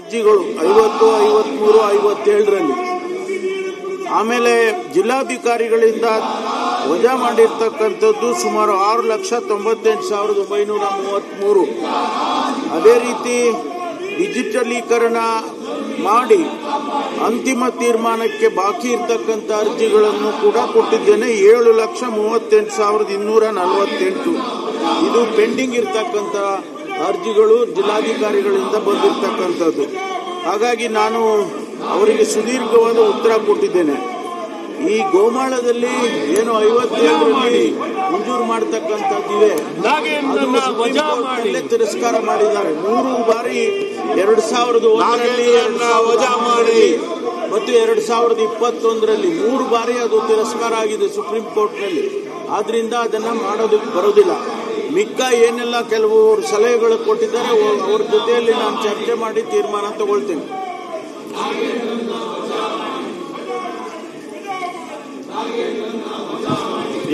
ಅರ್ಜಿಗಳು 50, 53, 57ರಲ್ಲಿ. ಆಮೇಲೆ ಜಿಲ್ಲಾಧಿಕಾರಿಗಳಿಂದ ವಜಾ ಮಾಡಿರ್ತಕ್ಕಂಥದ್ದು ಸುಮಾರು 6,98,933. ಅದೇ ರೀತಿ ಡಿಜಿಟಲೀಕರಣ ಮಾಡಿ ಅಂತಿಮ ತೀರ್ಮಾನಕ್ಕೆ ಬಾಕಿ ಇರ್ತಕ್ಕಂಥ ಅರ್ಜಿಗಳನ್ನು ಕೂಡ ಕೊಟ್ಟಿದ್ದೇನೆ. 7,38,248. ಇದು ಪೆಂಡಿಂಗ್ ಇರ್ತಕ್ಕಂಥ ಅರ್ಜಿಗಳು ಜಿಲ್ಲಾಧಿಕಾರಿಗಳಿಂದ ಬಂದಿರತಕ್ಕಂಥದ್ದು. ಹಾಗಾಗಿ ನಾನು ಅವರಿಗೆ ಸುದೀರ್ಘವಾದ ಉತ್ತರ ಕೊಟ್ಟಿದ್ದೇನೆ. ಈ ಗೋಮಾಳದಲ್ಲಿ ಏನು 57ರಲ್ಲಿ ಮಂಜೂರು ಮಾಡತಕ್ಕಂಥದ್ದಿದೆ, ತಿರಸ್ಕಾರ ಮಾಡಿದ್ದಾರೆ. 3 ಬಾರಿ 2001ರಲ್ಲಿ ವಜಾ ಮಾಡಿ ಮತ್ತು 2021ರಲ್ಲಿ 3 ಬಾರಿ ಅದು ತಿರಸ್ಕಾರ ಆಗಿದೆ ಸುಪ್ರೀಂ ಕೋರ್ಟ್ನಲ್ಲಿ. ಆದ್ರಿಂದ ಅದನ್ನ ಮಾಡೋದಕ್ಕೆ ಬರೋದಿಲ್ಲ. ಮಿಕ್ಕ ಏನೆಲ್ಲ ಕೆಲವು ಸಲಹೆಗಳು ಕೊಟ್ಟಿದ್ದಾರೆ ಅವ್ರ ಜೊತೆಯಲ್ಲಿ ನಾನು ಚರ್ಚೆ ಮಾಡಿ ತೀರ್ಮಾನ ತಗೊಳ್ತೀನಿ.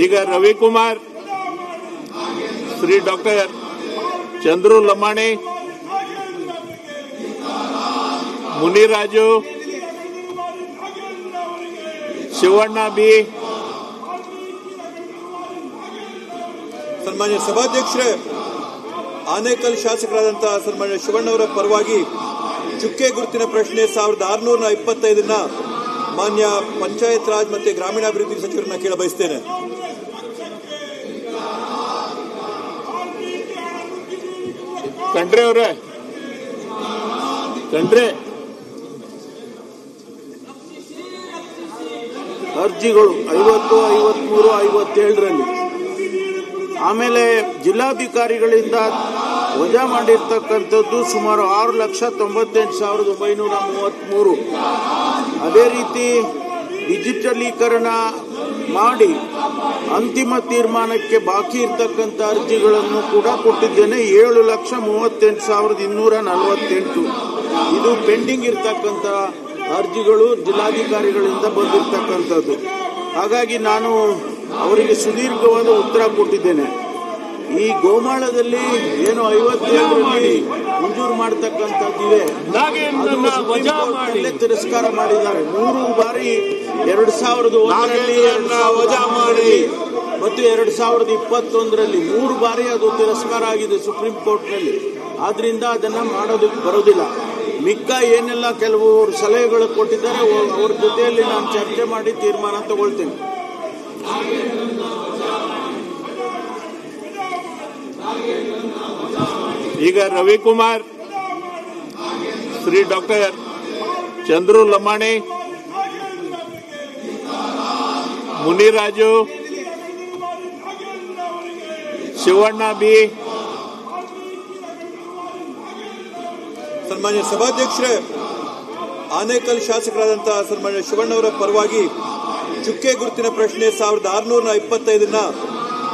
ಈಗ ರವಿಕುಮಾರ್, ಶ್ರೀ ಡಾಕ್ಟರ್ ಚಂದ್ರು ಲಮಾಣಿ, ಮುನಿರಾಜು, ಶಿವಣ್ಣ ಬಿ. ಸನ್ಮಾನ್ಯ ಸಭಾಧ್ಯಕ್ಷರೇ, ಆನೇಕಲ್ ಶಾಸಕರಾದಂತಹ ಸನ್ಮಾನ್ಯ ಶಿವಣ್ಣವರ ಪರವಾಗಿ ಚುಕ್ಕೆ ಗುರುತಿನ ಪ್ರಶ್ನೆ 1625ನ್ನ ಮಾನ್ಯ ಪಂಚಾಯತ್ ರಾಜ್ ಮತ್ತು ಗ್ರಾಮೀಣಾಭಿವೃದ್ಧಿ ಸಚಿವರನ್ನ ಕೇಳ ಬಯಸ್ತೇನೆ. ಖಂಡ್ರೆ ಅವರೇ, ಖಂಡ್ರೆ. ಅರ್ಜಿಗಳು 50, 53, 57ರಲ್ಲಿ. ಆಮೇಲೆ ಜಿಲ್ಲಾಧಿಕಾರಿಗಳಿಂದ ವಜಾ ಮಾಡಿರ್ತಕ್ಕಂಥದ್ದು ಸುಮಾರು 6,98,933. ಅದೇ ರೀತಿ ಡಿಜಿಟಲೀಕರಣ ಮಾಡಿ ಅಂತಿಮ ತೀರ್ಮಾನಕ್ಕೆ ಬಾಕಿ ಇರ್ತಕ್ಕಂಥ ಅರ್ಜಿಗಳನ್ನು ಕೂಡ ಕೊಟ್ಟಿದ್ದೇನೆ. 7,38,248. ಇದು ಪೆಂಡಿಂಗ್ ಇರ್ತಕ್ಕಂಥ ಅರ್ಜಿಗಳು ಜಿಲ್ಲಾಧಿಕಾರಿಗಳಿಂದ ಬಂದಿರತಕ್ಕಂಥದ್ದು. ಹಾಗಾಗಿ ನಾನು ಅವರಿಗೆ ಸುದೀರ್ಘವಾದ ಉತ್ತರ ಕೊಟ್ಟಿದ್ದೇನೆ. ಈ ಗೋಮಾಳದಲ್ಲಿ ಏನು 57ರಲ್ಲಿ ಮಂಜೂರು ಮಾಡತಕ್ಕಂಥದ್ದಿದೆ, ತಿರಸ್ಕಾರ ಮಾಡಿದ್ದಾರೆ. 3 ಬಾರಿ 2001ರಲ್ಲಿ ವಜಾ ಮಾಡಿ ಮತ್ತು 2021ರಲ್ಲಿ 3 ಬಾರಿ ಅದು ತಿರಸ್ಕಾರ ಆಗಿದೆ ಸುಪ್ರೀಂ ಕೋರ್ಟ್ನಲ್ಲಿ. ಆದ್ರಿಂದ ಅದನ್ನ ಮಾಡೋದಕ್ಕೆ ಬರೋದಿಲ್ಲ. ಮಿಕ್ಕ ಏನೆಲ್ಲ ಕೆಲವು ಸಲಹೆಗಳು ಕೊಟ್ಟಿದ್ದಾರೆ ಅವ್ರ ಜೊತೆಯಲ್ಲಿ ನಾನು ಚರ್ಚೆ ಮಾಡಿ ತೀರ್ಮಾನ ತಗೊಳ್ತೀನಿ. ಈಗ ರವಿಕುಮಾರ್, ಶ್ರೀ ಡಾಕ್ಟರ್ ಚಂದ್ರು ಲಮಾಣಿ, ಮುನಿರಾಜು, ಶಿವಣ್ಣ ಬಿ. ಸನ್ಮಾನ್ಯ ಸಭಾಧ್ಯಕ್ಷರೇ, ಆನೇಕಲ್ ಶಾಸಕರಾದಂತಹ ಸನ್ಮಾನ್ಯ ಶಿವಣ್ಣವರ ಪರವಾಗಿ ಚುಕ್ಕೆ ಗುರುತಿನ ಪ್ರಶ್ನೆ 1625ನ್ನ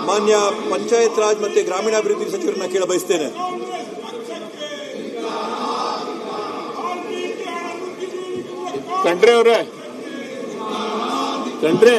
ಮಾನ್ಯ ಪಂಚಾಯತ್ ರಾಜ್ ಮತ್ತು ಗ್ರಾಮೀಣಾಭಿವೃದ್ಧಿ ಸಚಿವರನ್ನ ಕೇಳ ಬಯಸ್ತೇನೆ. ಖಂಡ್ರೆ ಅವರೇ, ಖಂಡ್ರೆ.